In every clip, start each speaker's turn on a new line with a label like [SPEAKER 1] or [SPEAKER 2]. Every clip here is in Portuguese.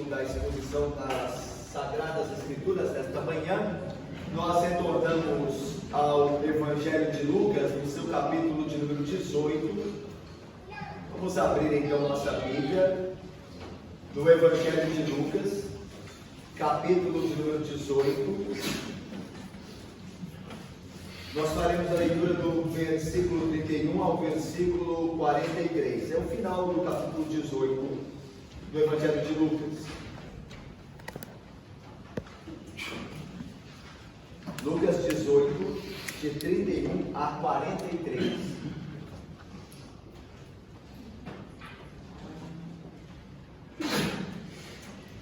[SPEAKER 1] início da exposição das Sagradas Escrituras desta manhã, nós retornamos ao Evangelho de Lucas, no seu capítulo de número 18. Vamos abrir então nossa Bíblia no Evangelho de Lucas, capítulo de número 18. Nós faremos a leitura do versículo 31 ao versículo 43. É o final do capítulo 18 do Evangelho de Lucas. Lucas 18, de 31 a 43.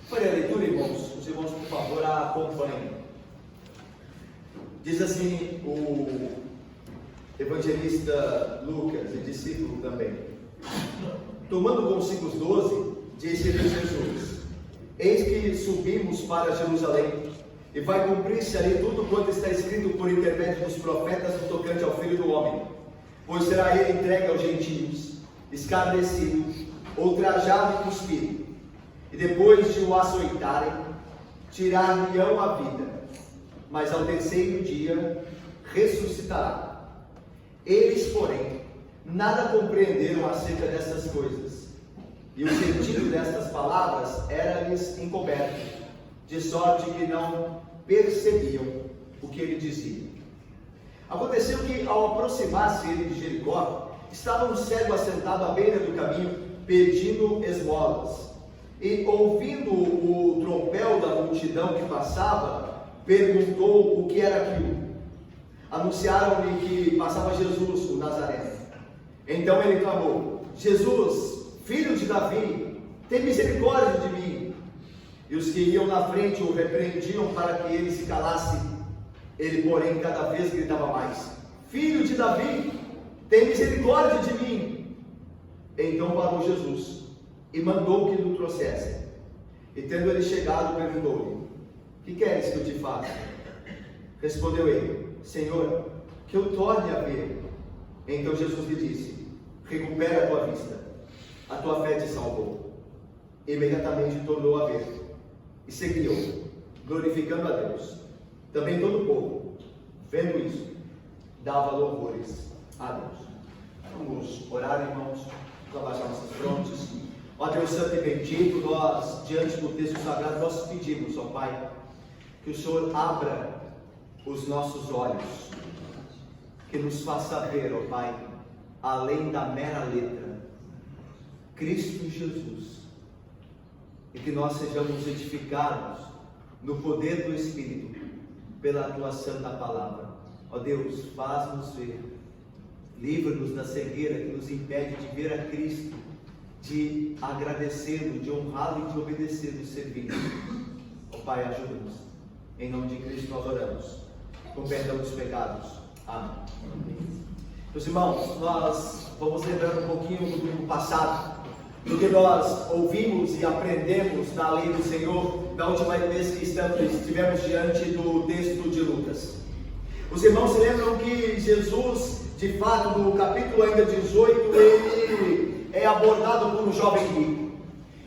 [SPEAKER 1] Foi a leitura, irmãos? Os irmãos, por favor, a acompanhem. Diz assim o evangelista Lucas, e discípulo também: tomando consigo os 12, disse-lhes Jesus: eis que subimos para Jerusalém, e vai cumprir-se ali tudo quanto está escrito por intermédio dos profetas no tocante ao Filho do Homem. Pois será ele entregue aos gentios, escarnecido, ultrajado e cuspido, e depois de o açoitarem, tirar-lhe-ão a vida, mas ao terceiro dia ressuscitará. Eles, porém, nada compreenderam acerca dessas coisas, e o sentido destas palavras era-lhes encoberto, de sorte que não percebiam o que ele dizia. Aconteceu que, ao aproximar-se ele de Jericó, estava um cego assentado à beira do caminho, pedindo esmolas. E, ouvindo o tropel da multidão que passava, perguntou o que era aquilo. Anunciaram-lhe que passava Jesus, o Nazareno. Então ele clamou: Jesus, filho de Davi, tem misericórdia de mim. E os que iam na frente o repreendiam para que ele se calasse. Ele, porém, cada vez gritava mais: filho de Davi, tem misericórdia de mim. Então parou Jesus e mandou que o trouxessem. E tendo ele chegado, perguntou-lhe: que queres que eu te faça? Respondeu ele: Senhor, que eu torne a ver. Então Jesus lhe disse: recupera a tua vista, a tua fé te salvou. Imediatamente tornou a ver e seguiu, glorificando a Deus. Também todo o povo, vendo isso, dava louvores a Deus. Vamos orar, irmãos, vamos abaixar nossas frontes. Ó Deus Santo e bendito, nós, diante do texto sagrado, nós pedimos, ó Pai, que o Senhor abra os nossos olhos, que nos faça ver, ó Pai, além da mera letra, Cristo Jesus, e que nós sejamos edificados no poder do Espírito, pela Tua Santa Palavra. Ó Deus, faz-nos ver, livra-nos da cegueira que nos impede de ver a Cristo, de agradecê-lo, de honrá-lo e de obedecê-lo, servindo. Ó Pai, ajuda-nos. Em nome de Cristo nós oramos, com perdão dos pecados. Amém. Meus irmãos, nós vamos lembrando um pouquinho do domingo passado, do que nós ouvimos e aprendemos na lei do Senhor, da última vez que estivemos diante do texto de Lucas. Os irmãos se lembram que Jesus, de fato, no capítulo ainda 18, ele é abordado por um jovem rico.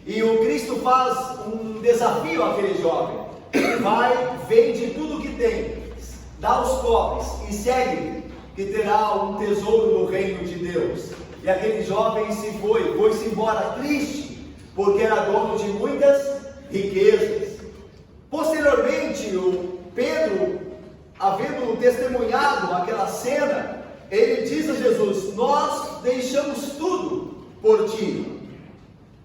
[SPEAKER 1] E o Cristo faz um desafio àquele jovem: vai, vende tudo que tem, dá aos pobres e segue, que terá um tesouro no reino de Deus. E aquele jovem foi-se embora triste, porque era dono de muitas riquezas. Posteriormente, o Pedro, havendo testemunhado aquela cena, ele diz a Jesus: nós deixamos tudo por ti.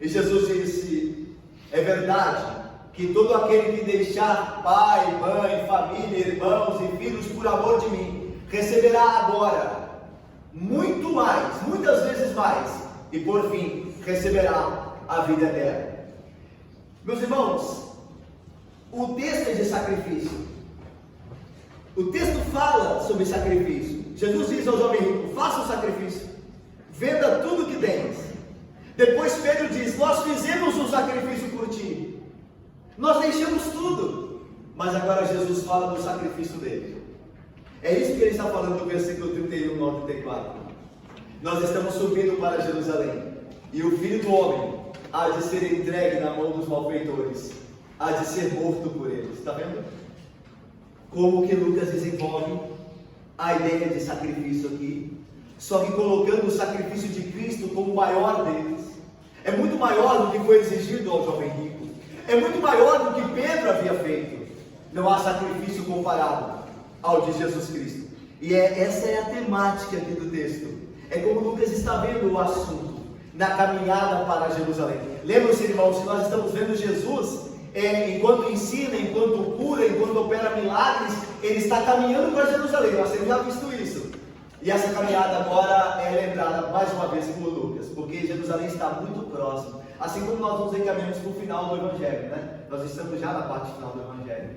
[SPEAKER 1] E Jesus disse: é verdade que todo aquele que deixar pai, mãe, família, irmãos e filhos por amor de mim, receberá agora muito mais, muitas vezes mais, e por fim receberá a vida eterna. Meus irmãos, o texto é de sacrifício. O texto fala sobre sacrifício. Jesus diz ao jovem rico: faça o sacrifício, venda tudo que tens. Depois Pedro diz: nós fizemos um sacrifício por ti, nós deixamos tudo. Mas agora Jesus fala do sacrifício dele. É isso que ele está falando no versículo 31 ao 34. Nós estamos subindo para Jerusalém, e o Filho do Homem há de ser entregue na mão dos malfeitores, há de ser morto por eles. Está vendo? Como que Lucas desenvolve a ideia de sacrifício aqui, só que colocando o sacrifício de Cristo como o maior deles. É muito maior do que foi exigido ao jovem rico, é muito maior do que Pedro havia feito. Não há sacrifício comparado ao de Jesus Cristo. E essa é a temática aqui do texto. É como Lucas está vendo o assunto na caminhada para Jerusalém. Lembram-se, irmãos, que nós estamos vendo Jesus, enquanto ensina, enquanto cura, enquanto opera milagres, ele está caminhando para Jerusalém. Nós temos já visto isso. E essa caminhada agora é lembrada mais uma vez por Lucas, porque Jerusalém está muito próximo. Assim como nós nos encaminhamos para o final do Evangelho, né? Nós estamos já na parte final do Evangelho.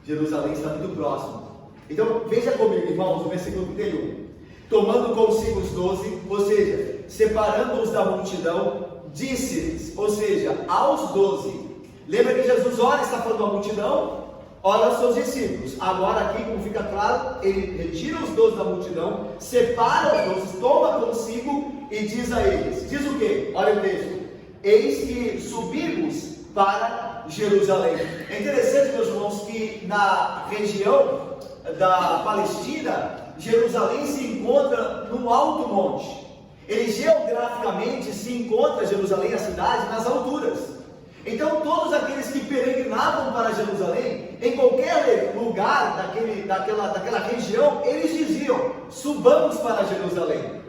[SPEAKER 1] Jerusalém está muito próximo. Então, veja comigo, irmãos, o versículo 31. Tomando consigo os 12, ou seja, separando-os da multidão, disse-lhes, ou seja, aos 12. Lembra que Jesus ora, está falando da multidão, ora aos seus discípulos. Agora aqui, como fica claro, ele retira os 12 da multidão, separa os 12, toma consigo e diz a eles. Diz o quê? Olha o texto. Eis que subimos para Jerusalém. É interessante, meus irmãos, que na região da Palestina, Jerusalém se encontra num alto monte. Ele geograficamente se encontra, Jerusalém, a cidade, nas alturas. Então todos aqueles que peregrinavam para Jerusalém, em qualquer lugar daquela região, eles diziam: subamos para Jerusalém,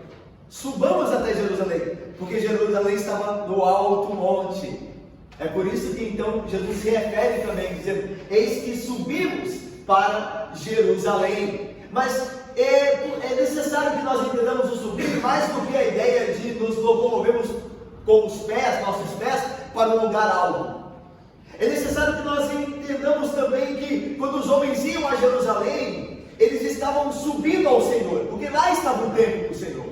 [SPEAKER 1] subamos até Jerusalém, porque Jerusalém estava no alto monte. É por isso que então Jesus se refere também, dizendo: eis que subimos para Jerusalém. Mas é necessário que nós entendamos o subir mais do que a ideia de nos locomovermos com os pés, nossos pés, para um lugar alto. É necessário que nós entendamos também que quando os homens iam a Jerusalém, eles estavam subindo ao Senhor, porque lá estava o templo do Senhor.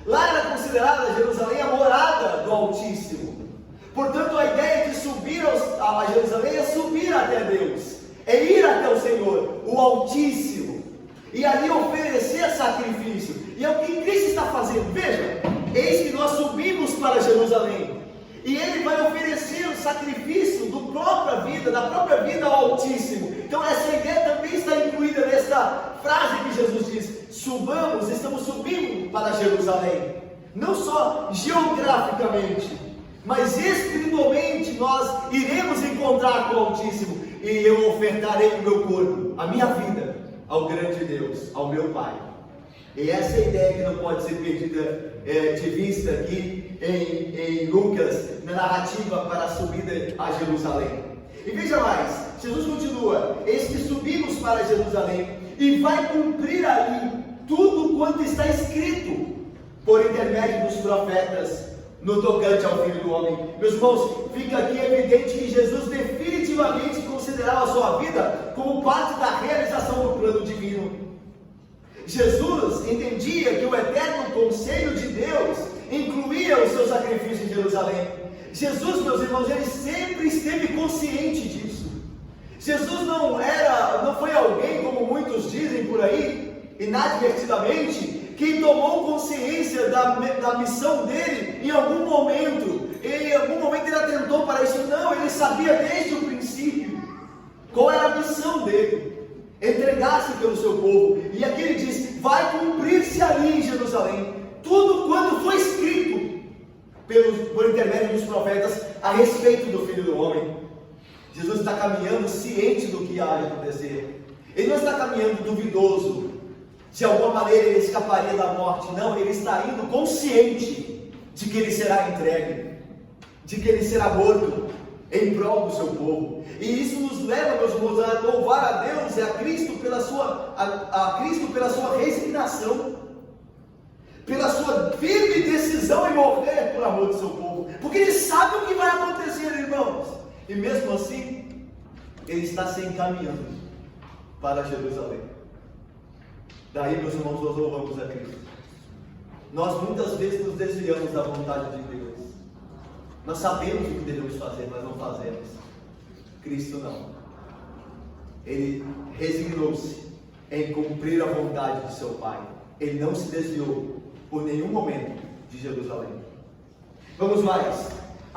[SPEAKER 1] Lá era considerada Jerusalém a morada do Altíssimo. Portanto, a ideia de subir a Jerusalém é subir até Deus, é ir até o Senhor, o Altíssimo, e ali oferecer sacrifício. E é o que Cristo está fazendo. Veja, eis que nós subimos para Jerusalém, e Ele vai oferecer o sacrifício da própria vida ao Altíssimo. Então essa ideia também está incluída nesta frase que Jesus diz: subamos, estamos subindo para Jerusalém. Não só geograficamente, mas espiritualmente nós iremos encontrar com o Altíssimo, e eu ofertarei o meu corpo, a minha vida, ao grande Deus, ao meu Pai. E essa é a ideia que não pode ser perdida de vista aqui em Lucas, na narrativa para a subida a Jerusalém. E veja mais, Jesus continua: eis que subimos para Jerusalém, e vai cumprir ali tudo quanto está escrito por intermédio dos profetas no tocante ao Filho do Homem. Meus irmãos, fica aqui evidente que Jesus definitivamente considerava a sua vida como parte da realização do plano divino. Jesus entendia que o eterno conselho de Deus incluía o seu sacrifício em Jerusalém. Jesus, meus irmãos, ele sempre esteve consciente disso. Jesus não foi alguém, como muitos dizem por aí, inadvertidamente, que tomou consciência da missão dele em algum momento. Em algum momento ele atentou para isso. Não, ele sabia desde o princípio qual era a missão dele: entregar-se pelo seu povo. E aqui ele diz: vai cumprir-se ali em Jerusalém tudo quanto foi escrito por intermédio dos profetas a respeito do Filho do Homem. Jesus está caminhando ciente do que há de acontecer. Ele não está caminhando duvidoso, de alguma maneira ele escaparia da morte. Não, ele está indo consciente de que ele será entregue, de que ele será morto em prol do seu povo. E isso nos leva, meus irmãos, a louvar a Deus e a Cristo pela sua resignação, pela sua firme decisão em morrer por amor do seu povo, porque ele sabe o que vai acontecer, irmãos, e mesmo assim ele está se encaminhando para Jerusalém. Daí, meus irmãos, nós louvamos a Cristo. Nós muitas vezes nos desviamos da vontade de Deus. Nós sabemos o que devemos fazer, mas não fazemos. Cristo não. Ele resignou-se em cumprir a vontade de seu Pai. Ele não se desviou por nenhum momento de Jerusalém. Vamos mais.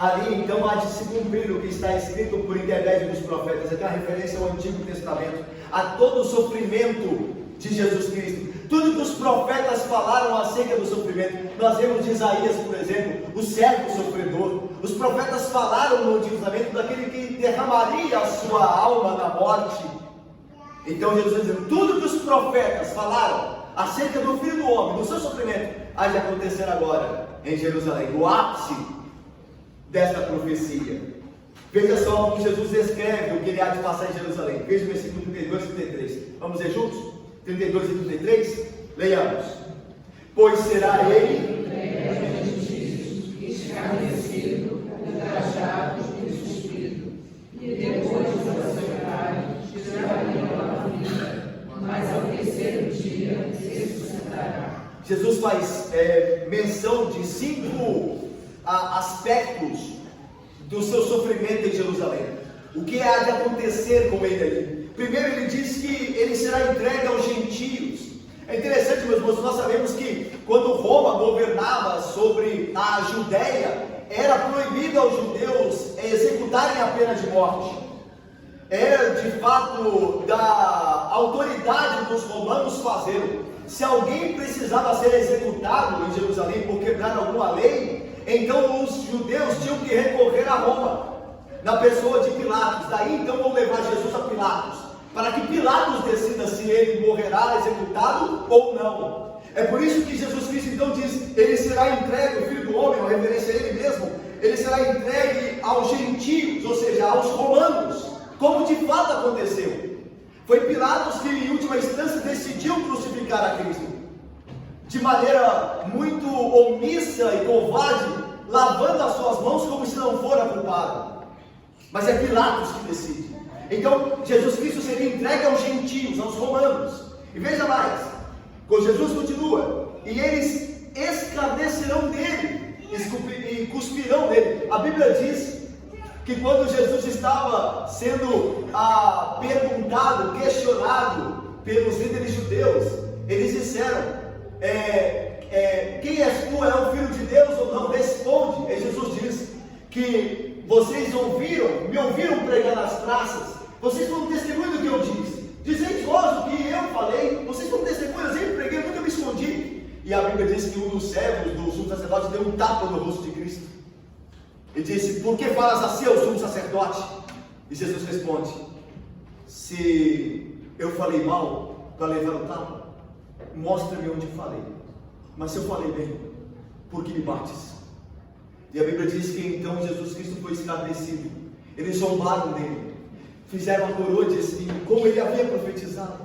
[SPEAKER 1] Ali então há de se cumprir o que está escrito por intermédio dos profetas. Aqui é uma referência ao Antigo Testamento, a todo o sofrimento de Jesus Cristo. Tudo que os profetas falaram acerca do sofrimento. Nós vemos de Isaías, por exemplo, o servo sofredor. Os profetas falaram no Antigo Testamento daquele que derramaria a sua alma na morte. Então Jesus está dizendo, tudo que os profetas falaram acerca do Filho do Homem, do seu sofrimento, há de acontecer agora em Jerusalém, o ápice desta profecia. Veja só como Jesus descreve o que ele há de passar em Jerusalém. Veja o versículo 32 e 33. Vamos ler juntos? 32 e 33? Leiamos. Pois será ele
[SPEAKER 2] escarnecido, ultrajado e cuspido, e depois de açoitarem, tirariam a vida, mas ao terceiro dia ressuscitará.
[SPEAKER 1] Jesus faz menção de 5 aspectos do seu sofrimento em Jerusalém. O que há de acontecer com ele ali? Primeiro ele diz que ele será entregue aos gentios. É interessante, meus irmãos, nós sabemos que quando Roma governava sobre a Judéia, era proibido aos judeus executarem a pena de morte. Era de fato da autoridade dos romanos fazê-lo. Se alguém precisava ser executado em Jerusalém por quebrar alguma lei, então os judeus tinham que recorrer a Roma, na pessoa de Pilatos. Daí então vão levar Jesus a Pilatos, para que Pilatos decida se ele morrerá executado ou não. É por isso que Jesus Cristo então diz, ele será entregue, o Filho do Homem, uma referência a ele mesmo, ele será entregue aos gentios, ou seja, aos romanos, como de fato aconteceu. Foi Pilatos que em última instância decidiu crucificar a Cristo, de maneira muito omissa e covarde, lavando as suas mãos como se não fora culpado. Mas é Pilatos que decide. Então Jesus Cristo seria entregue aos gentios, aos romanos. E veja mais, quando Jesus continua, e eles escarnecerão dele, e cuspirão dele. A Bíblia diz que quando Jesus estava sendo perguntado, questionado pelos líderes judeus, eles disseram, quem és tu? É o Filho de Deus ou não? Responde. E Jesus diz que vocês me ouviram pregar nas praças, vocês foram testemunho do que eu disse. Dizeis vós o que eu falei, vocês foram testemunhas, eu preguei, eu nunca me escondi. E a Bíblia diz que um dos servos do sumo sacerdote deu um tapa no rosto de Cristo. E disse, por que falas assim ao sumo sacerdote? E Jesus responde, se eu falei mal para levar o tapa, mostra-me onde falei. Mas se eu falei bem, por que me bates? E a Bíblia diz que então Jesus Cristo foi escarnecido. Eles zombaram dele, fizeram a coroa de espinho, como ele havia profetizado.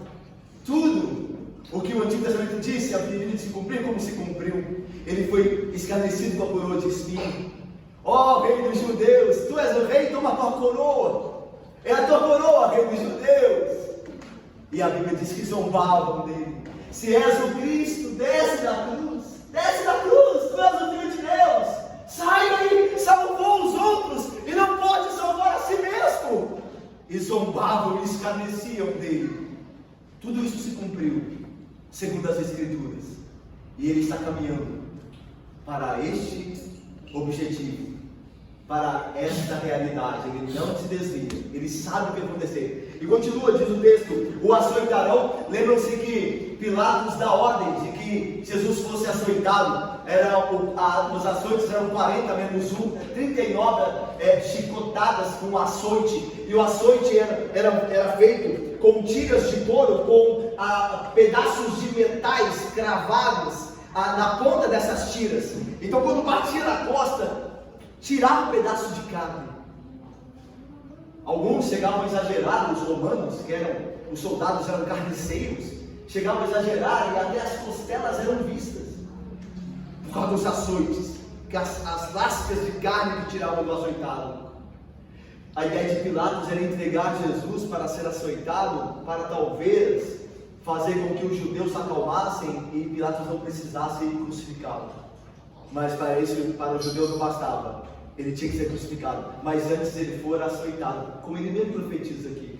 [SPEAKER 1] Tudo o que o Antigo Testamento disse havia de se cumprir, como se cumpriu. Ele foi escarnecido com a coroa de espinho. Ó rei dos judeus, tu és o rei, toma a tua coroa. É a tua coroa, rei dos judeus. E a Bíblia diz que zombavam dele. Se és o Cristo, desce da cruz. Desce da cruz, tu és o Filho de Deus. Sai daí, salvou os outros e não pode salvar a si mesmo. E zombavam e escarneciam dele. Tudo isso se cumpriu, segundo as Escrituras. E ele está caminhando para este objetivo, para esta realidade. Ele não se desvia, ele sabe o que vai acontecer. E continua, diz o texto, o açoitarão. Lembram-se que Pilatos dá ordem de que Jesus fosse açoitado. Os açoites eram 40 menos 1, 39 chicotadas com açoite. E o açoite era feito com tiras de couro, com pedaços de metais cravados na ponta dessas tiras. Então quando batia na costa, tirava um pedaço de carne. Alguns chegavam a exagerar, os romanos, os soldados eram carniceiros, chegavam a exagerar e até as costelas eram vistas, por causa dos açoites, que as lascas de carne que tiravam do açoitado. A ideia de Pilatos era entregar Jesus para ser açoitado, para talvez fazer com que os judeus se acalmassem e Pilatos não precisasse crucificá-lo. Mas para isso, para os judeus não bastava, ele tinha que ser crucificado, mas antes ele for açoitado, como ele mesmo profetiza aqui.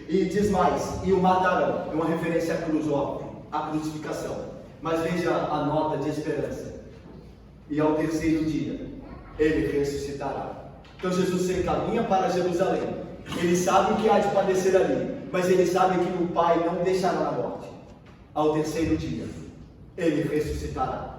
[SPEAKER 1] E diz mais, e o matarão, é uma referência à cruz, óbvio, à crucificação. Mas veja a nota de esperança. E ao terceiro dia ele ressuscitará. Então Jesus se encaminha para Jerusalém. Ele sabe o que há de padecer ali, mas ele sabe que o Pai não deixará na morte. Ao terceiro dia, ele ressuscitará.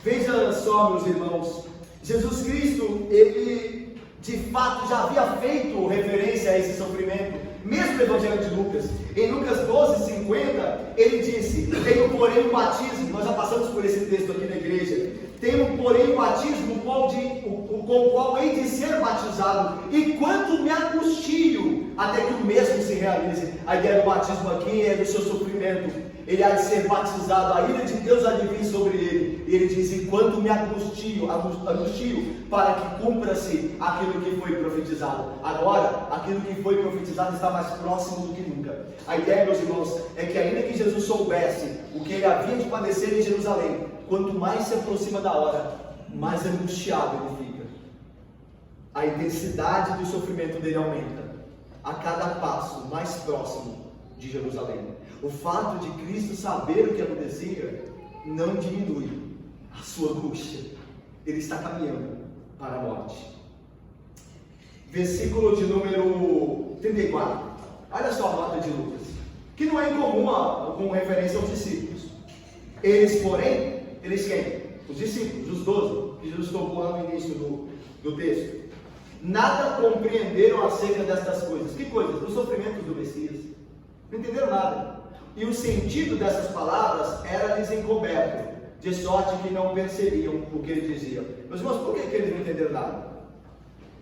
[SPEAKER 1] Veja só, meus irmãos, Jesus Cristo, ele de fato já havia feito referência a esse sofrimento, mesmo no Evangelho de Lucas. Em Lucas 12:50, ele disse: tenho porém um batismo, nós já passamos por esse texto aqui na igreja, tenho porém um batismo com o qual hei de ser batizado, e quanto me angustio até que o mesmo se realize. A ideia do batismo aqui é do seu sofrimento. Ele há de ser batizado, a ira de Deus há de vir sobre ele. E ele diz: enquanto me angustio para que cumpra-se aquilo que foi profetizado. Agora, aquilo que foi profetizado está mais próximo do que nunca. A ideia, meus irmãos, é que ainda que Jesus soubesse o que ele havia de padecer em Jerusalém, quanto mais se aproxima da hora, mais angustiado ele fica. A intensidade do sofrimento dele aumenta a cada passo mais próximo de Jerusalém. O fato de Cristo saber o que acontecia não diminui a sua angústia. Ele está caminhando para a morte. Versículo de número 34. Olha só a nota de Lucas, que não é incomum com referência aos discípulos. Eles, porém, eles quem? Os discípulos, os 12, que Jesus tocou lá no início do texto. Nada compreenderam acerca destas coisas. Que coisas? Dos sofrimentos do Messias. Não entenderam nada. E o sentido dessas palavras era-lhes encoberto, de sorte que não percebiam o que ele dizia. Meus irmãos, por que eles não entenderam nada?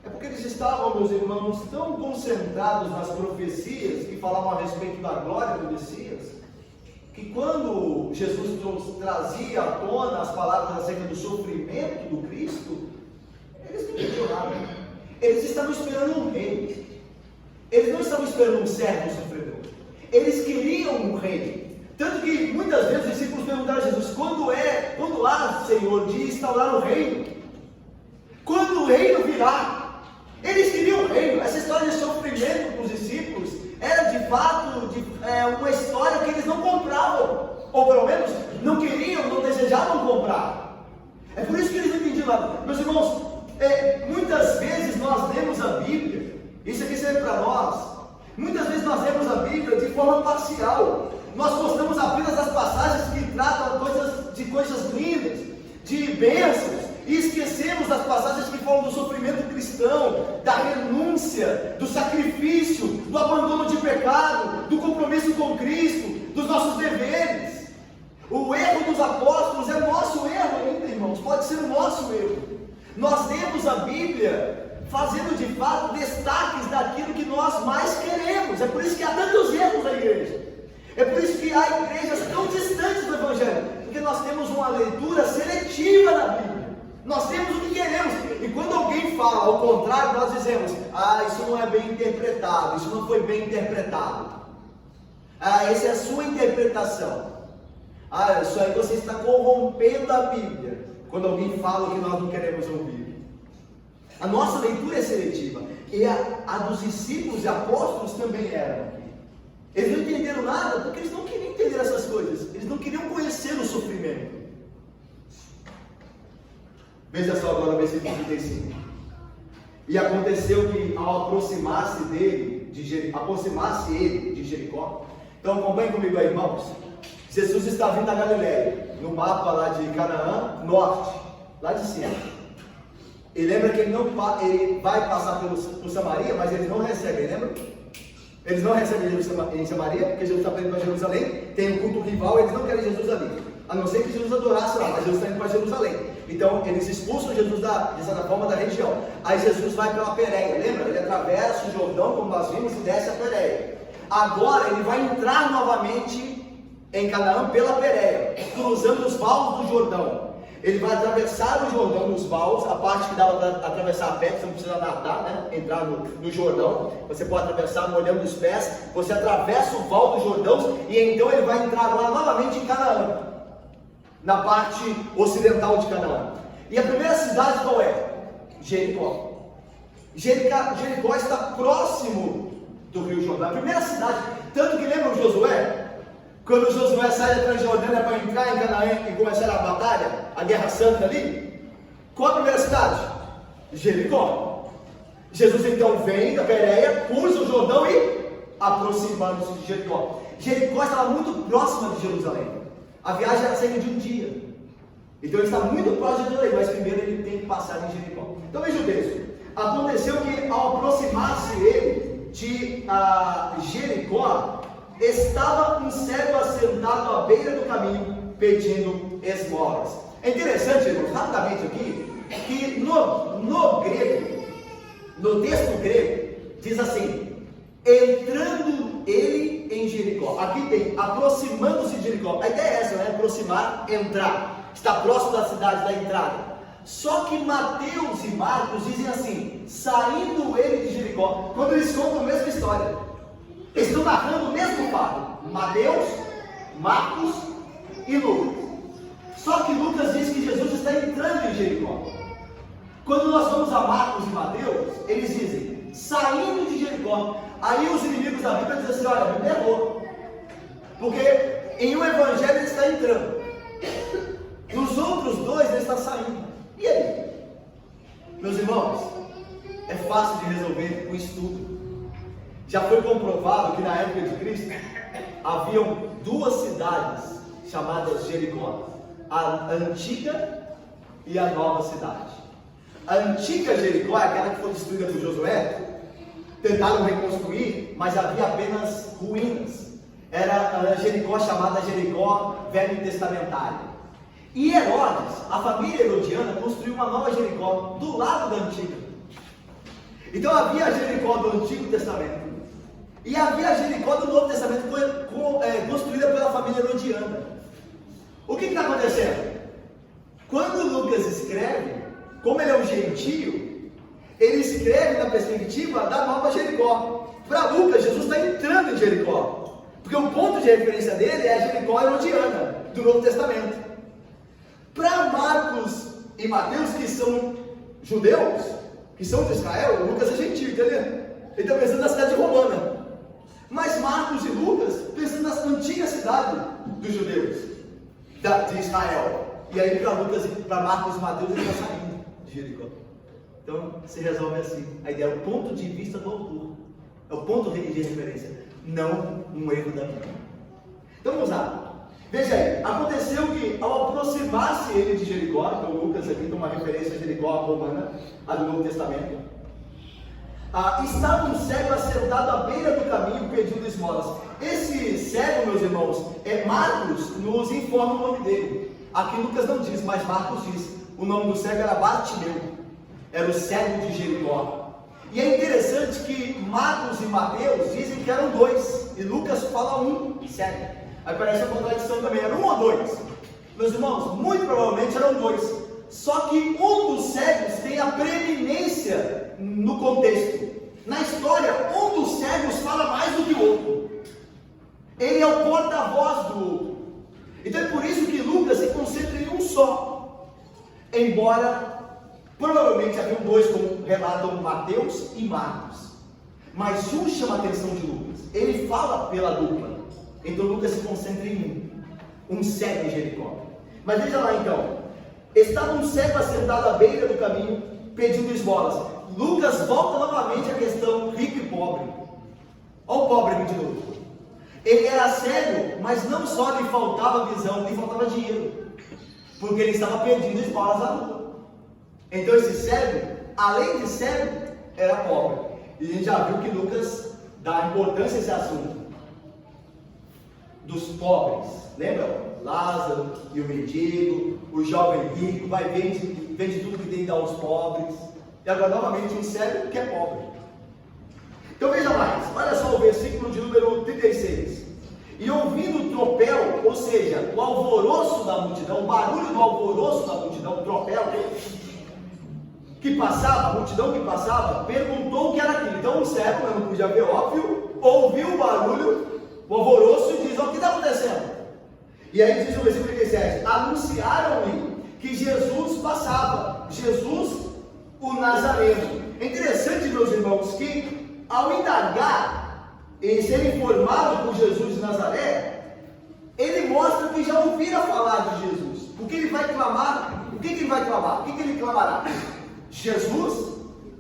[SPEAKER 1] É porque eles estavam, meus irmãos, tão concentrados nas profecias que falavam a respeito da glória do Messias, que quando Jesus trazia à tona as palavras acerca do sofrimento do Cristo, eles não entendiam nada. Eles estavam esperando um rei. Eles não estavam esperando um servo sofredor. Eles queriam um rei. Tanto que muitas vezes os discípulos perguntaram a Jesus: quando há, Senhor, de instaurar o reino? Quando o reino virá? Eles queriam o reino. Essa história de sofrimento para os discípulos era de fato uma história que eles não compravam, ou pelo menos não queriam, não desejavam comprar. É por isso que eles não entendiam nada. Meus irmãos, muitas vezes nós lemos a Bíblia, isso aqui serve para nós. Muitas vezes nós lemos a Bíblia de forma parcial. Nós gostamos apenas das passagens que tratam de coisas lindas, de bênçãos, e esquecemos das passagens que falam do sofrimento cristão, da renúncia, do sacrifício, do abandono de pecado, do compromisso com Cristo, dos nossos deveres. O erro dos apóstolos é o nosso erro ainda, irmãos, pode ser o nosso erro. Nós lemos a Bíblia fazendo de fato destaques daquilo que nós mais queremos. É por isso que há tantos erros na igreja. É por isso que há igrejas tão distantes do Evangelho, porque nós temos uma leitura seletiva da Bíblia. Nós temos o que queremos, e quando alguém fala ao contrário, nós dizemos: isso não é bem interpretado, isso não foi bem interpretado, essa é a sua interpretação, isso aí você está corrompendo a Bíblia, quando alguém fala o que nós não queremos ouvir. A nossa leitura é seletiva, e a dos discípulos e apóstolos também era. Eles não entenderam nada, porque eles não queriam entender essas coisas, eles não queriam conhecer o sofrimento. Veja só agora o versículo 35. E aconteceu que ao aproximar-se ele de Jericó. Então acompanhe comigo aí, irmãos. Jesus está vindo da Galileia, no mapa lá de Canaã, norte, lá de cima. E lembra que ele vai passar por Samaria, mas eles não recebem, lembra? Eles não recebem Jesus em Samaria, porque Jesus está indo para Jerusalém, tem um culto rival, eles não querem Jesus ali. A não ser que Jesus adorasse lá, mas Jesus está indo para Jerusalém. Então eles expulsam Jesus de certa forma da região. Aí Jesus vai pela Pérea, lembra? Ele atravessa o Jordão, como nós vimos, e desce a Pérea. Agora ele vai entrar novamente em Canaã pela Pérea, cruzando os vales do Jordão. Ele vai atravessar o Jordão nos vales, a parte que dá para atravessar a pé, você não precisa nadar, né? Entrar no Jordão, você pode atravessar molhando os pés, você atravessa o val do Jordão, e então ele vai entrar lá novamente em Canaã, na parte ocidental de Canaã. E a primeira cidade qual é? Jericó. Jericó está próximo do Rio Jordão, a primeira cidade. Tanto que lembram Josué? Quando Josué sai da Transjordânia para entrar em Canaã e começar a batalha, a guerra santa ali, qual a primeira cidade? Jericó. Jesus então vem da Pérea, cruza o Jordão e aproximando-se de Jericó. Jericó estava muito próxima de Jerusalém. A viagem era cerca de um dia. Então ele está muito próximo de Jerusalém, mas primeiro ele tem que passar em Jericó. Então veja o texto. Aconteceu que ao aproximar-se ele de Jericó, estava um cego assentado à beira do caminho, pedindo esmolas. É interessante, irmãos, rapidamente aqui, que no grego, no texto grego, diz assim: entrando ele em Jericó. Aqui tem aproximando-se de Jericó. A ideia é essa, né? Aproximar, entrar. Está próximo da cidade, da entrada. Só que Mateus e Marcos dizem assim: saindo ele de Jericó. Quando eles contam a mesma história, eles estão narrando o mesmo fato. Mateus, Marcos e Lucas. Só que Lucas diz que Jesus está entrando em Jericó. Quando nós vamos a Marcos e Mateus, eles dizem saindo de Jericó. Aí os inimigos da Bíblia dizem assim: olha, a Bíblia errou, porque em um evangelho ele está entrando, nos outros dois ele está saindo. E aí? Meus irmãos, é fácil de resolver com estudo. Já foi comprovado que na época de Cristo haviam duas cidades chamadas Jericó: a antiga e a nova cidade. A antiga Jericó é aquela que foi destruída por Josué. Tentaram reconstruir, mas havia apenas ruínas. Era a Jericó chamada Jericó Velho Testamentária. E Herodes, a família herodiana, construiu uma nova Jericó do lado da antiga. Então havia a Jericó do Antigo Testamento e havia a Jericó do Novo Testamento, construída pela família herodiana. O que está acontecendo? Quando Lucas escreve, como ele é um gentio, ele escreve na perspectiva da nova Jericó. Para Lucas, Jesus está entrando em Jericó, porque o ponto de referência dele é a Jericó herodiana do Novo Testamento. Para Marcos e Mateus, que são judeus, que são de Israel, Lucas é gentio, entendeu? Ele está pensando na cidade romana. Mas Marcos e Lucas pensando na antiga cidade dos judeus, de Israel. E aí para Marcos e Mateus ele está saindo de Jericó. Então se resolve assim. A ideia é o ponto de vista do autor, é o ponto de referência, não um erro da Bíblia. Então vamos lá. Veja aí, aconteceu que ao aproximar-se ele de Jericó, então Lucas aqui tem uma referência a Jericó, a romana, a do Novo Testamento, estava um cego assentado à beira do caminho pedindo esmolas. Esse cego, meus irmãos, Marcos nos informa o nome dele. Aqui Lucas não diz, mas Marcos diz. O nome do cego era Bartimeu, era o cego de Jericó. E é interessante que Marcos e Mateus dizem que eram dois, e Lucas fala um cego. Aí parece a contradição também, era um ou dois? Meus irmãos, muito provavelmente eram dois. Só que um dos cegos tem a preeminência no contexto. Na história, um dos cegos fala mais do que o outro. Ele é o porta-voz do outro. Então é por isso que Lucas se concentra em um só. Embora provavelmente haviam dois, como relatam Mateus e Marcos. Mas um chama a atenção de Lucas. Ele fala pela dupla. Então Lucas se concentra em um cego em Jericó. Mas veja lá então, estava um cego assentado à beira do caminho, pedindo esmolas. Lucas volta novamente à questão rico e pobre. Olha o pobre aqui de novo. Ele era cego, mas não só lhe faltava visão, lhe faltava dinheiro, porque ele estava pedindo esmolas à rua. Então esse cego, além de cego, era pobre. E a gente já viu que Lucas dá importância a esse assunto dos pobres. Lembra? Lázaro e o mendigo, o jovem rico, vende tudo que tem e dá aos pobres. E agora novamente um cego que é pobre. Então veja mais, olha só o versículo de número 36. E ouvindo o tropel, ou seja, o alvoroço da multidão, o barulho do alvoroço da multidão, o tropel que passava, a multidão que passava, perguntou o que era aquilo. Então o cego, não podia ver, óbvio, ouviu o barulho, o alvoroço e diz: o que está acontecendo? E aí diz o versículo 37, anunciaram-lhe que Jesus passava, Jesus o Nazareno. É interessante, meus irmãos, que ao indagar em ser informado por Jesus de Nazaré, ele mostra que já ouvira falar de Jesus, porque ele vai clamar. O que ele vai clamar? O que ele clamará? Jesus,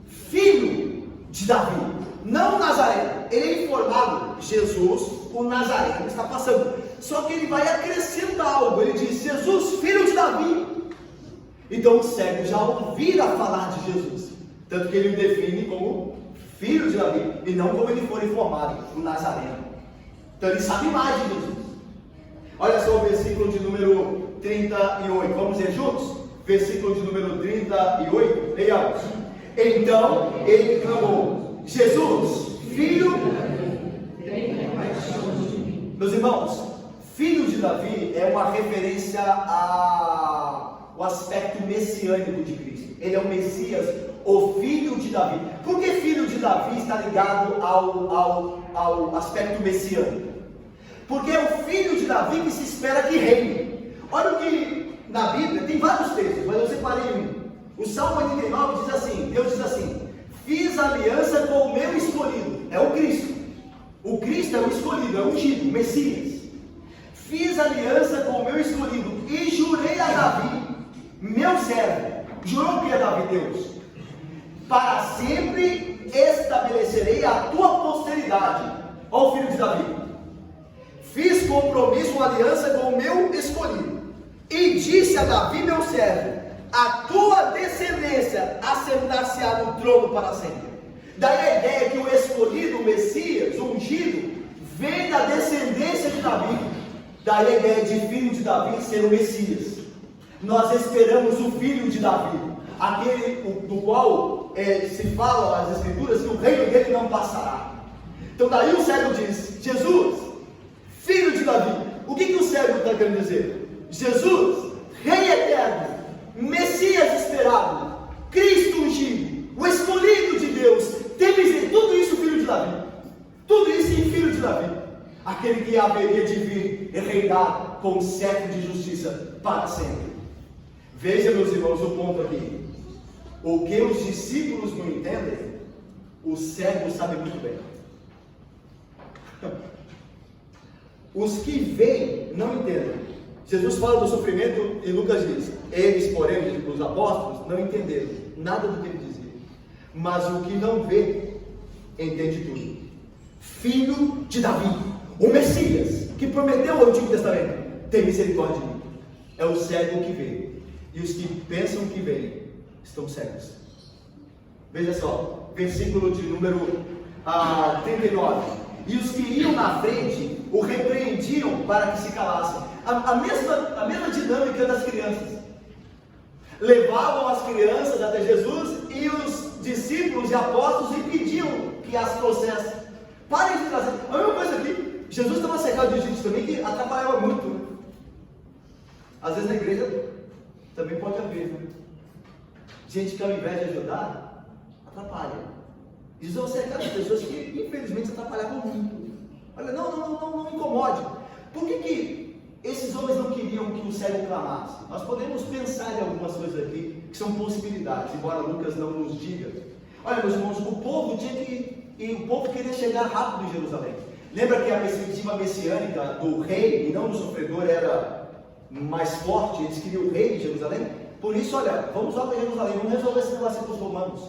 [SPEAKER 1] filho de Davi, não Nazareno. Ele é informado, Jesus, o Nazareno, está passando. Só que ele vai acrescentar algo. Ele diz: Jesus, filho de Davi. Então o cego já ouvira falar de Jesus, tanto que ele o define como filho de Davi, e não como ele for informado, o Nazareno. Então ele sabe mais de Jesus. Olha só o versículo de número 38, vamos ler juntos? Versículo de número 38, leiamos. Então ele clamou: Jesus, filho de Davi, tenha compaixão de mim. Meus irmãos, filho de Davi é uma referência ao aspecto messiânico de Cristo. Ele é o Messias, o filho de Davi. Por que filho de Davi está ligado ao aspecto messiânico? Porque é o filho de Davi que se espera que reine. Olha o que na Bíblia, tem vários textos, mas eu separei um. O Salmo 89 diz assim, Deus diz assim: fiz aliança com o meu escolhido. É o Cristo. O Cristo é o escolhido, é o ungido, o Messias. Fiz aliança com o meu escolhido e jurei a Davi, meu servo. Jurou que é Davi, Deus: para sempre estabelecerei a tua posteridade. Olha o filho de Davi. Fiz compromisso, uma aliança com o meu escolhido, e disse a Davi, meu servo: a tua descendência assentar-se-á no trono para sempre. Daí a ideia que o escolhido, o Messias, o ungido, vem da descendência de Davi. Daí a ideia de filho de Davi ser o Messias. Nós esperamos o filho de Davi, aquele do qual se fala nas Escrituras que o reino dele não passará. Então daí o cego diz: Jesus, filho de Davi. O que o cego está querendo dizer? Jesus, Rei eterno, Messias esperado, Cristo ungido, o escolhido de Deus, tem misericórdia. Tudo isso filho de Davi. Tudo isso em filho de Davi. Aquele que haveria de vir e reinar com o cetro de justiça para sempre. Veja, meus irmãos, o ponto aqui. O que os discípulos não entendem, o cego sabe muito bem. Os que veem não entendem. Jesus fala do sofrimento e Lucas diz: eles, porém, os apóstolos, não entenderam nada do que ele dizia. Mas o que não vê, entende tudo. Filho de Davi, o Messias, que prometeu ao Antigo Testamento, tem misericórdia de mim. É o cego que vê. E os que pensam que veem, estão cegos. Veja só, versículo de número 39. E os que iam na frente o repreendiam para que se calasse. A mesma dinâmica das crianças. Levavam as crianças até Jesus e os discípulos e apóstolos impediam que as trouxessem. Parem de trazer. A mesma coisa aqui. Jesus estava cercado de gente também que atrapalhava muito. Né? Às vezes na igreja também pode haver. Né? Gente que ao invés de ajudar, atrapalha. Jesus estava cercado de pessoas que infelizmente atrapalhavam muito. Olha, não incomode. Por que esses homens não queriam que o cego clamasse? Nós podemos pensar em algumas coisas aqui que são possibilidades, embora Lucas não nos diga. Olha, meus irmãos, o povo queria chegar rápido em Jerusalém. Lembra que a perspectiva messiânica do rei e não do sofredor era mais forte? Eles queriam o rei de Jerusalém. Por isso, olha, vamos lá para Jerusalém, vamos resolver esse negócio com os romanos.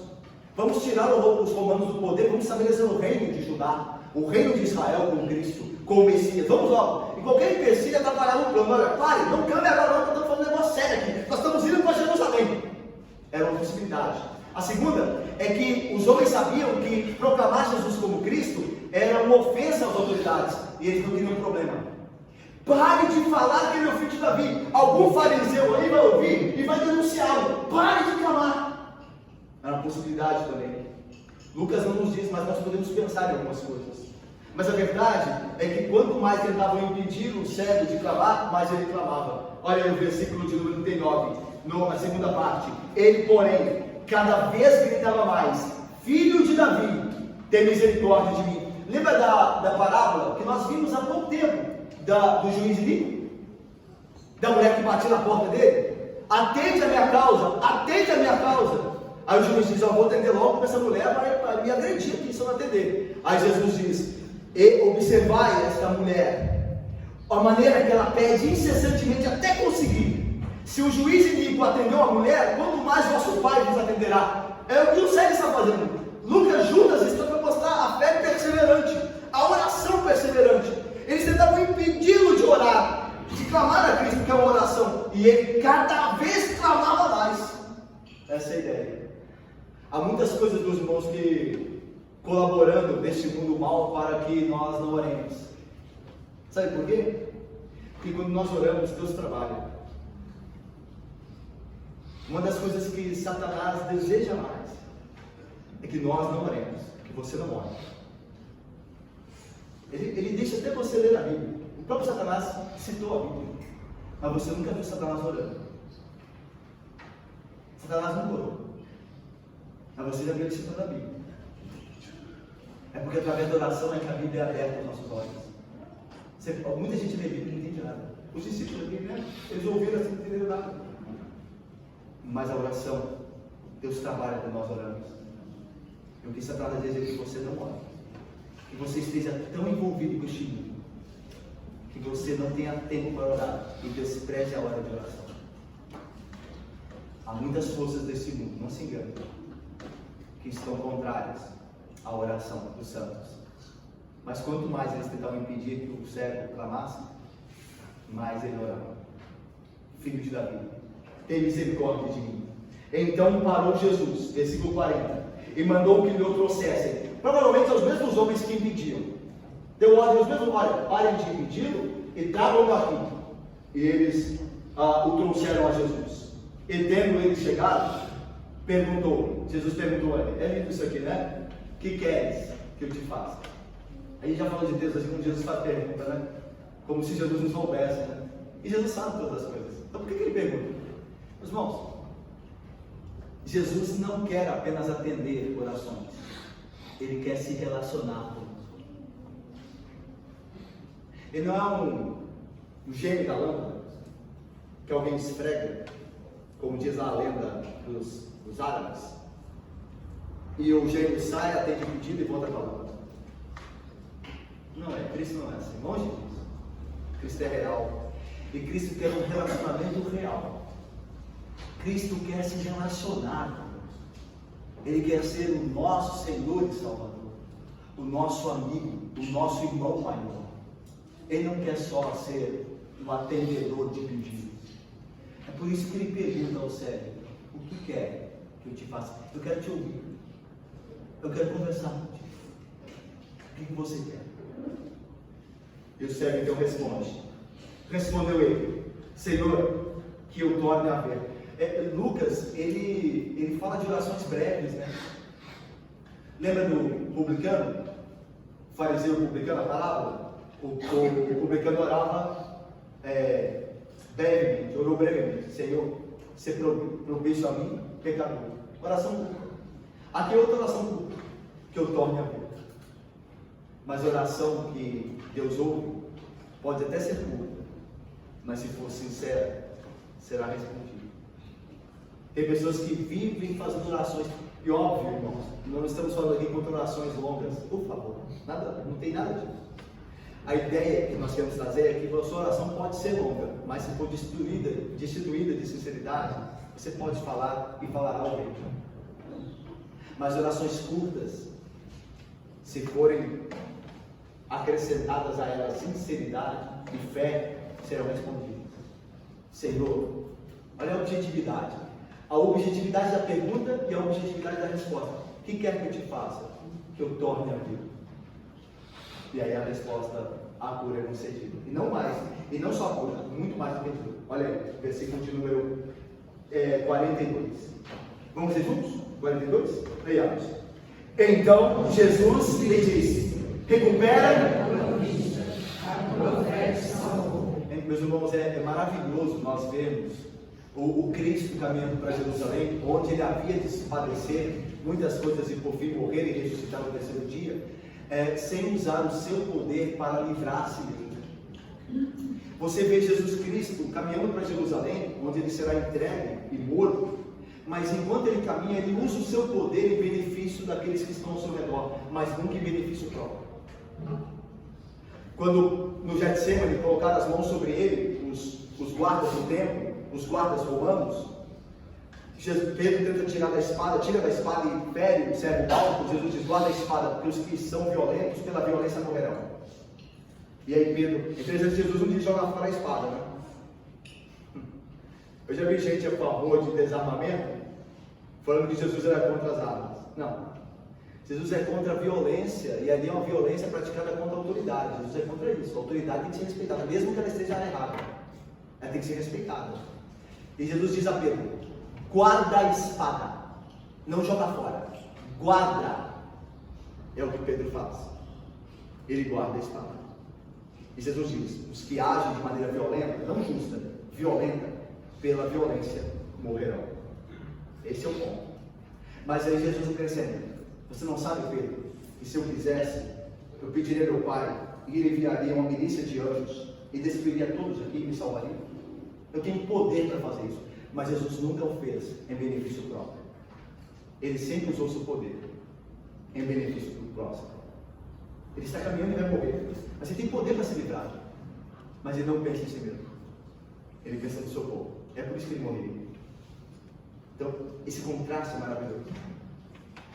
[SPEAKER 1] Vamos tirar os romanos do poder, vamos estabelecer o reino de Judá, o reino de Israel com Cristo, com o Messias. Vamos logo. E qualquer empecilho atrapalhar no plano. Olha, pare, não cambie agora, não, que eu estou falando um negócio sério aqui. Nós estamos indo para Jerusalém. Era uma possibilidade. A segunda é que os homens sabiam que proclamar Jesus como Cristo era uma ofensa às autoridades, e eles não queriam problema. Pare de falar que ele é o filho de Davi. Algum fariseu aí vai ouvir e vai denunciá-lo. Pare de clamar. Era uma possibilidade também. Lucas não nos diz, mas nós podemos pensar em algumas coisas. Mas a verdade é que quanto mais tentavam impedir o cego de clamar, mais ele clamava. Olha aí o versículo de número 39, na segunda parte. Ele, porém, cada vez gritava mais: filho de Davi, tem misericórdia de mim. Lembra da parábola que nós vimos há pouco tempo, do juiz Iníquo? Da mulher que batia na porta dele? Atende a minha causa, atende a minha causa. Aí o juiz diz: eu vou atender logo, porque essa mulher vai me agredir aqui se eu não atender. Aí Jesus diz: e observai esta mulher, a maneira que ela pede incessantemente até conseguir. Se o juiz iníquo atendeu a mulher, quanto mais vosso Pai vos atenderá. É o que o Sérgio está fazendo. Lucas, Judas está para mostrar a fé perseverante, a oração perseverante. Eles tentavam impedi-lo de orar, de clamar a Cristo, que é uma oração. E ele cada vez clamava mais. Essa é a ideia. Há muitas coisas dos irmãos que colaborando neste mundo mal para que nós não oremos. Sabe por quê? Porque quando nós oramos, Deus trabalha. Uma das coisas que Satanás deseja mais é que nós não oremos, que você não ore. Ele deixa até você ler a Bíblia. O próprio Satanás citou a Bíblia, mas você nunca viu Satanás orando. Satanás não orou, mas você já viu ele citando a Bíblia. É porque através da oração é que a Bíblia é aberta aos nossos olhos. Muita gente lê a Bíblia e não entende nada. Os discípulos da Bíblia, eles ouviram assim, não entenderam nada. Mas a oração, Deus trabalha quando nós oramos. E o que Satanás deseja é que você não ore, que você esteja tão envolvido com este mundo, que você não tenha tempo para orar e despreze a hora de oração. Há muitas forças desse mundo, não se engane, que estão contrárias à oração dos santos. Mas quanto mais eles tentavam impedir que o cego clamasse, mais ele orava. Filho de Davi, tem misericórdia de mim. Então parou Jesus, versículo 40, e mandou que lhe o trouxessem. Provavelmente os mesmos homens que impediam. Deu ordem aos mesmos: olha, parem de impedi-lo e tragam-no aqui. E eles o trouxeram a Jesus. E tendo ele chegado, Jesus perguntou a ele: é lindo isso aqui, né? O que queres que eu te faça? A gente já falou de Deus assim, quando Jesus faz pergunta, né? Como se Jesus não soubesse, né? E Jesus sabe todas as coisas. Então por que ele pergunta? Meus irmãos, Jesus não quer apenas atender orações, ele quer se relacionar conosco. Ele não é um gênio da lâmpada que alguém esfrega, como diz a lenda dos árabes, e o gênio sai, atende o pedido e volta para a lâmpada. Não é, Cristo não é assim, longe disso. Cristo é real, e Cristo quer um relacionamento real. Cristo quer se relacionar conosco. Ele quer ser o nosso Senhor e Salvador, o nosso amigo, o nosso irmão maior. Ele não quer só ser um atendedor de pedidos. É por isso que ele pergunta ao cego: o que quer que eu te faça? Eu quero te ouvir. Eu quero conversar contigo. O que você quer? E o cego então responde. Respondeu ele: Senhor, que eu torne a ver. Lucas, ele fala de orações breves, né? Lembra do publicano? O fariseu publicano, a parábola? O publicano orava brevemente, orou brevemente: Senhor, ser propício a mim, pecador. Oração curta. Aqui é outra oração curta: que eu torne a ver. Mas a oração que Deus ouve pode até ser curta, mas se for sincera, será respondida. Tem pessoas que vivem fazendo orações, e óbvio, irmãos, não estamos falando aqui contra orações longas, por favor, não tem nada disso. A ideia que nós queremos trazer é que a sua oração pode ser longa, mas se for destituída de sinceridade, você pode falar e falar ao bem. Mas orações curtas, se forem acrescentadas a elas sinceridade e fé, serão respondidas. Senhor, olha a objetividade. A objetividade da pergunta e a objetividade da resposta. O que quer que eu te faça? Que eu torne a vida. E aí a resposta: a cura é concedida. E não mais, e não só a cura, muito mais do que tudo. Olha aí, versículo de número 42. Vamos ver juntos? 42? Leiamos. Então Jesus lhe disse: recupera a vista, a tua fé te salvou. Meus irmãos, é maravilhoso nós vermos o Cristo caminhando para Jerusalém, onde ele havia de se padecer muitas coisas e por fim morrer e ressuscitar no terceiro dia, sem usar o seu poder para livrar-se dele. Você vê Jesus Cristo caminhando para Jerusalém, onde ele será entregue e morto, mas enquanto ele caminha, ele usa o seu poder em benefício daqueles que estão ao seu redor, mas nunca em benefício próprio. Quando no Getsemane colocaram as mãos sobre ele, os guardas do templo, os guardas romanos, Pedro tenta tirar da espada, tira da espada e fere o servo Paulo. Jesus diz: guarda a espada, porque os que são violentos pela violência morrerão. E aí Pedro, interessante, Jesus não diz jogar fora a espada, né? Eu já vi gente a favor de desarmamento falando que Jesus era contra as armas. Não. Jesus é contra a violência, e ali é uma violência praticada contra a autoridade. Jesus é contra isso. A autoridade tem que ser respeitada, mesmo que ela esteja errada. Ela tem que ser respeitada. E Jesus diz a Pedro: guarda a espada, não joga fora, guarda. É o que Pedro faz. Ele guarda a espada. E Jesus diz: os que agem de maneira violenta, não justa, violenta, pela violência morrerão. Esse é o ponto. Mas aí Jesus acrescenta: você não sabe, Pedro, que se eu quisesse, eu pediria ao meu Pai, e ele enviaria uma milícia de anjos, e destruiria todos aqui e me salvaria? Eu tenho poder para fazer isso. Mas Jesus nunca o fez em benefício próprio. Ele sempre usou seu poder em benefício do próximo. Ele está caminhando e vai morrer, mas ele tem poder para se livrar. Mas ele não pensa em si mesmo. Ele pensa no seu povo. É por isso que ele morreria. Então, esse contraste é maravilhoso.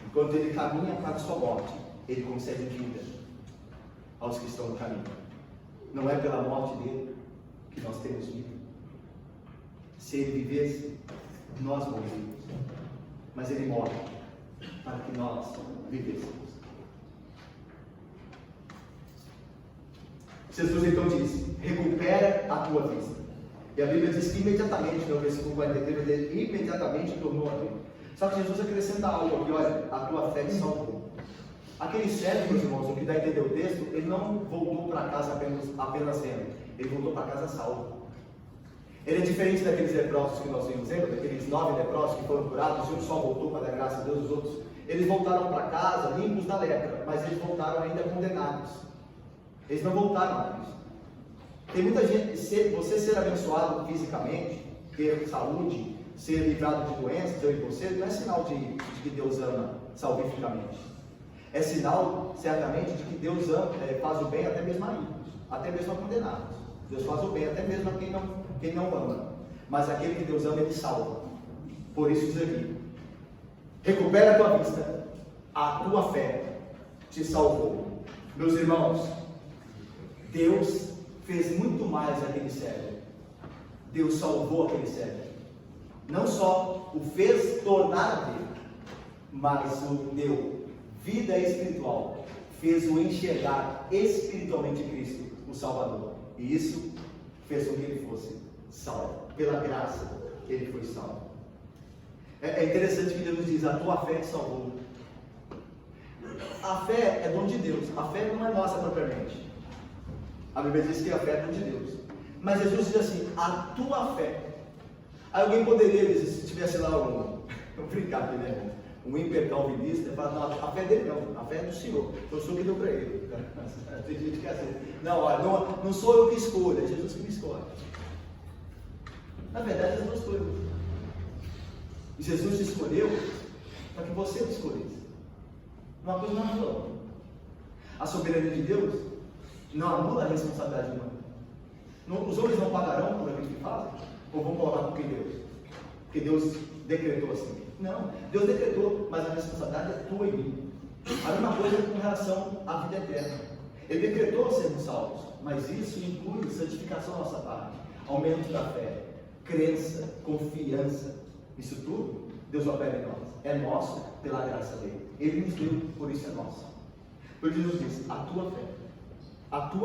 [SPEAKER 1] Enquanto ele caminha para a sua morte, ele concede vida aos que estão no caminho. Não é pela morte dele que nós temos vida. Se ele vivesse, nós morreríamos. Mas ele morre para que nós vivêssemos. Jesus então diz: recupera a tua vista. E a Bíblia diz que imediatamente, no versículo 43, ele imediatamente tornou a ver. Só que Jesus acrescenta algo aqui: olha, a tua fé te salvou. Aquele servo, meus irmãos, o que dá a entender o texto, ele não voltou para casa apenas vendo, ele voltou para casa salvo. Ele é diferente daqueles leprosos que nós vimos, lembra? Daqueles 9 leprosos que foram curados, um só voltou para dar graça a Deus, os outros, eles voltaram para casa limpos da lepra, mas eles voltaram ainda condenados. Eles não voltaram a Cristo. Tem muita gente, você ser abençoado fisicamente, ter saúde, ser livrado de doenças, eu e você, não é sinal de que Deus ama salvificamente. É sinal, certamente, de que Deus ama, faz o bem até mesmo a ímpios, até mesmo a condenados. Deus faz o bem até mesmo a quem não ama. Mas aquele que Deus ama, Ele salva. Por isso diz aqui: recupera a tua vista, a tua fé te salvou. Meus irmãos, Deus fez muito mais aquele servo. Deus salvou aquele servo. Não só o fez tornar a ver, mas o deu vida espiritual, fez-o enxergar espiritualmente Cristo, o Salvador. E isso fez com que ele fosse salvo. Pela graça, ele foi salvo. É interessante que Deus diz: a tua fé te salvou. A fé é dom de Deus. A fé não é nossa propriamente. A Bíblia diz que a fé é dom de Deus. Mas Jesus diz assim: a tua fé. Aí alguém poderia dizer, se tivesse lá um brincadeira, né, irmão? Um hipercalvinista, fala: não, a fé dele não, a fé é do Senhor, foi o Senhor que deu para ele. Tem gente que é assim: não, olha, não sou eu que escolho, é Jesus que me escolhe. Na verdade, as duas coisas. E Jesus te escolheu para que você o escolhesse. Uma coisa não anula. A soberania de Deus não anula a responsabilidade humana. Os homens não pagarão por aquilo que fazem? Ou vão colocar por que Deus? Porque Deus decretou assim. Não, Deus decretou, mas a responsabilidade é tua e minha. A mesma coisa com relação à vida eterna. Ele decretou sermos salvos, mas isso inclui santificação da nossa parte, aumento da fé, crença, confiança. Isso tudo Deus opera em nós. É nosso pela graça dele. Ele nos deu, por isso é nosso. Por isso Jesus diz: a tua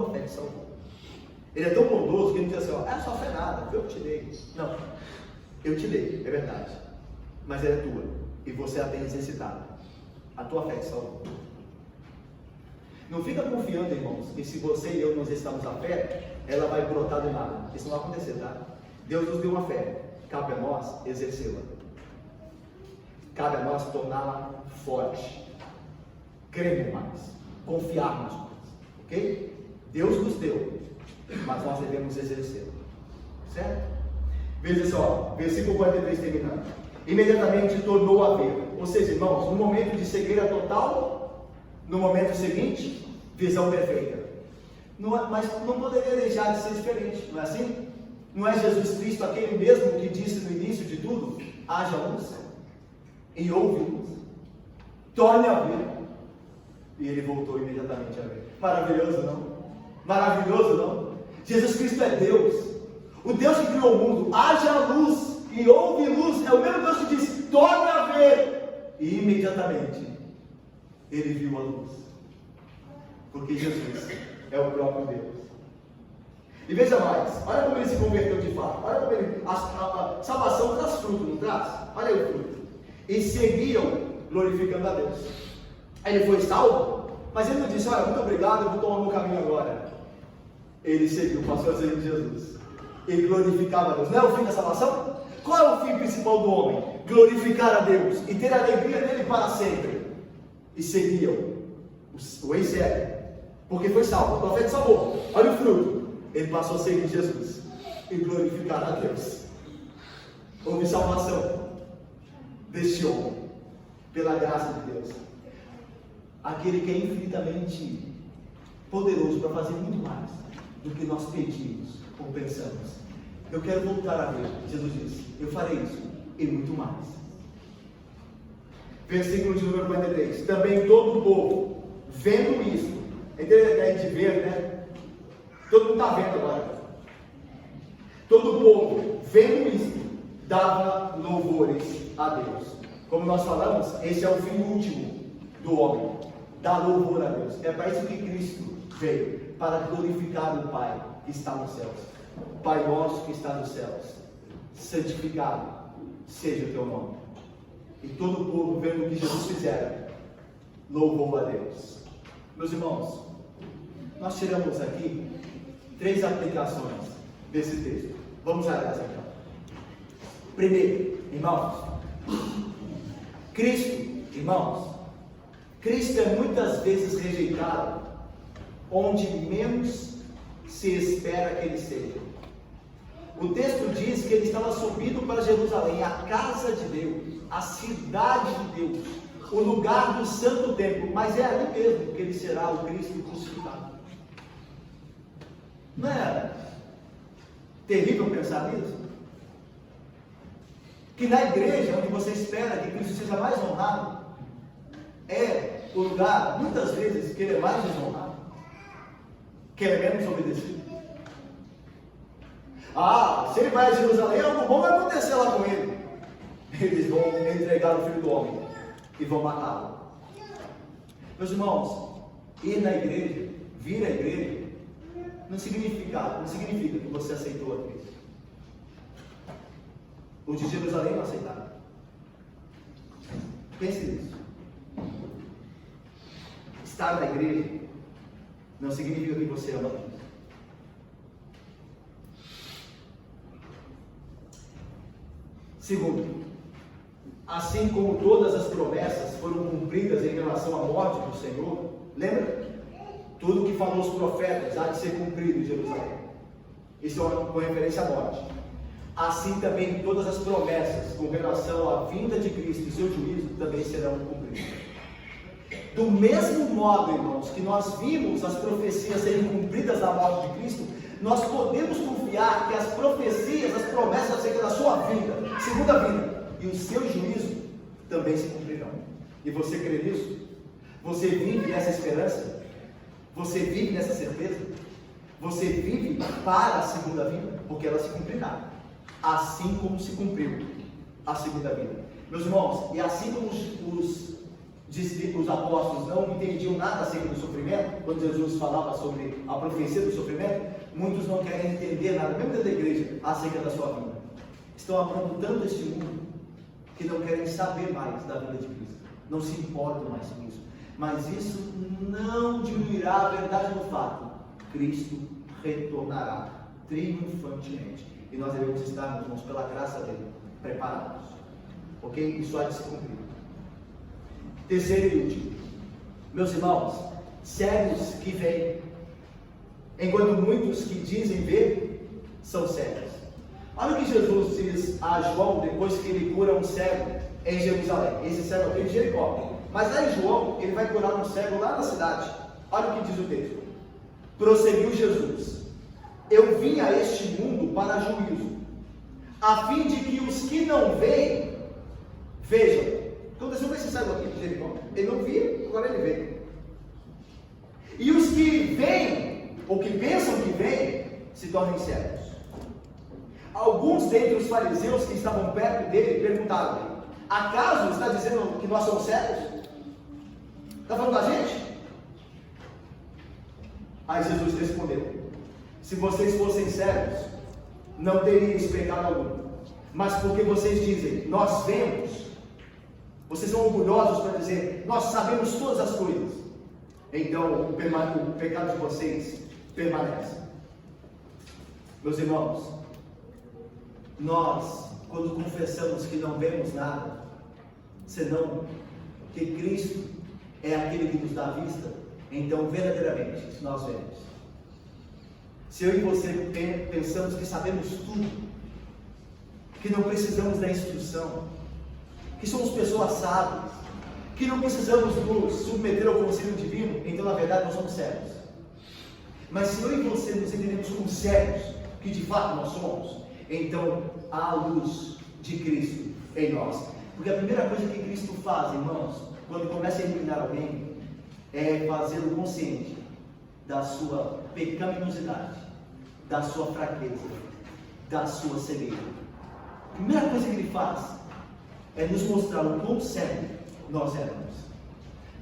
[SPEAKER 1] fé te salvou. Ele é tão bondoso que ele diz assim: ó, é só fé nada, eu te dei. Não, eu te dei, é verdade. Mas ela é tua, e você a tem exercitado. A tua fé te salvou. Não fica confiando, irmãos, que se você e eu nos exercitamos a fé, ela vai brotar do nada. Isso não vai acontecer, tá? Deus nos deu uma fé, cabe a nós exercê-la. Cabe a nós torná-la forte, crermos mais, confiarmos mais, ok? Deus nos deu, mas nós devemos exercê-la, certo? Veja só, versículo 43 terminando. Imediatamente tornou a ver. Ou seja, irmãos, no momento de cegueira total, no momento seguinte, visão perfeita. Mas não poderia deixar de ser diferente, não é assim? Não é Jesus Cristo aquele mesmo que disse no início de tudo: haja luz, e houve luz, torne a ver. E ele voltou imediatamente a ver. Maravilhoso, não? Maravilhoso, não? Jesus Cristo é Deus, o Deus que criou o mundo. Haja luz, e houve luz. É o mesmo Deus que disse: torne a ver. E imediatamente ele viu a luz, porque Jesus é o próprio Deus. E veja mais, olha como ele se converteu de fato. Olha como ele, a salvação traz fruto, não traz? Olha aí o fruto. E seguiam glorificando a Deus. Aí ele foi salvo, mas ele não disse: olha, muito obrigado, eu vou tomar o meu caminho agora. Ele seguiu, passou a seguir Jesus. Ele glorificava a Deus. Não é o fim da salvação? Qual é o fim principal do homem? Glorificar a Deus e ter a alegria dele para sempre. E seguiam o ex-sério, porque foi salvo, o profeta salvou. Olha o fruto. Ele passou a seguir Jesus e glorificar a Deus. Houve salvação deste homem, pela graça de Deus. Aquele que é infinitamente poderoso para fazer muito mais do que nós pedimos ou pensamos. Eu quero voltar a ver. Jesus disse: eu farei isso e muito mais. Versículo de número 43. Também todo o povo, vendo isso, é interessante de ver, né? Todo mundo está vendo agora. Todo o povo, vendo isso, dava louvores a Deus. Como nós falamos, esse é o fim último do homem: dar louvor a Deus. É para isso que Cristo veio, para glorificar o Pai que está nos céus. Pai nosso que está nos céus, santificado seja o teu nome. E todo o povo, vendo o que Jesus fizera, louvou a Deus. Meus irmãos, nós tiramos aqui 3 aplicações desse texto. Vamos a elas então. Primeiro, irmãos, Cristo é muitas vezes rejeitado onde menos se espera que ele esteja. O texto diz que ele estava subindo para Jerusalém, a casa de Deus, a cidade de Deus, o lugar do santo templo, mas é ali mesmo que ele será o Cristo crucificado. Não é terrível pensar nisso? Que na igreja, onde você espera que Cristo seja mais honrado, é o lugar, muitas vezes, que ele é mais desonrado, que ele é menos obedecido. Se ele vai a Jerusalém, algo bom vai acontecer lá com ele. Eles vão entregar o Filho do Homem e vão matá-lo. Meus irmãos, ir na igreja, vir à igreja, não significa que você aceitou a Cristo. Os de Jerusalém não aceitaram. Pense nisso. Estar na igreja não significa que você ama Cristo. Segundo, assim como todas as promessas foram cumpridas em relação à morte do Senhor, lembra? Tudo que falou os profetas há de ser cumprido em Jerusalém. Isso é uma referência à morte. Assim também todas as promessas com relação à vinda de Cristo e seu juízo também serão cumpridas. Do mesmo modo, irmãos, que nós vimos as profecias serem cumpridas na morte de Cristo, nós podemos confiar que as profecias, as promessas acerca da sua vida, segunda vinda, e o seu juízo também se cumprirão. E você crê nisso? Você vive nessa esperança? Você vive nessa certeza? Você vive para a segunda vinda? Porque ela se cumprirá, assim como se cumpriu a segunda vinda. Meus irmãos, e assim como os apóstolos não entendiam nada acerca do sofrimento, quando Jesus falava sobre a profecia do sofrimento, muitos não querem entender nada, mesmo dentro da igreja, acerca da sua vida. Estão amando tanto este mundo que não querem saber mais da vida de Cristo, não se importam mais com isso. Mas isso não diminuirá a verdade do fato: Cristo retornará triunfantemente, e nós devemos estar, meus irmãos, pela graça dele, preparados. Ok? Isso há de se cumprir. Terceiro e último, meus irmãos, cegos que veem, enquanto muitos que dizem ver são cegos. Olha o que Jesus diz a João depois que ele cura um cego em Jerusalém. Esse cego veio de Jericó, mas lá em João ele vai curar um cego lá na cidade. Olha o que diz o texto. Prosseguiu Jesus: Eu vim a este mundo para juízo, a fim de que os que não veem, vejam. Aconteceu bem sincero aqui de Jericó. Ele não via, agora ele vê. E os que veem, ou que pensam que veem, se tornem cegos. Alguns dentre os fariseus que estavam perto dele perguntaram: acaso está dizendo que nós somos cegos? Está falando da gente? Aí Jesus respondeu: se vocês fossem cegos, não teríeis pecado algum. Mas porque vocês dizem, nós vemos, vocês são orgulhosos para dizer, nós sabemos todas as coisas, então o pecado de vocês permanece. Meus irmãos, nós, quando confessamos que não vemos nada, senão que Cristo é aquele que nos dá a vista, então verdadeiramente nós vemos. Se eu e você pensamos que sabemos tudo, que não precisamos da instrução, que somos pessoas sábias, que não precisamos nos submeter ao conselho divino, então na verdade nós somos cegos. Mas se eu e você nos entendemos como cegos, que de fato nós somos, então há a luz de Cristo em nós. Porque a primeira coisa que Cristo faz, irmãos, quando começa a eliminar alguém, é fazê-lo consciente da sua pecaminosidade, da sua fraqueza, da sua cegueira. A primeira coisa que ele faz é nos mostrar o quão cego nós éramos.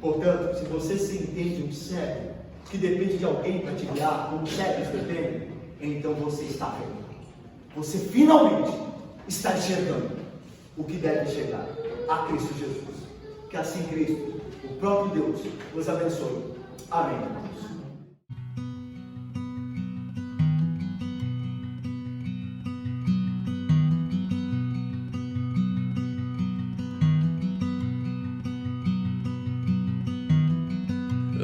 [SPEAKER 1] Portanto, se você se entende um cego, que depende de alguém para te guiar, como cegos dependem, então você está vendo. Você finalmente está enxergando o que deve chegar a Cristo Jesus. Que assim Cristo, o próprio Deus, nos abençoe. Amém, irmãos.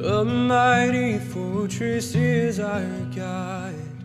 [SPEAKER 3] A mighty fortress is our God.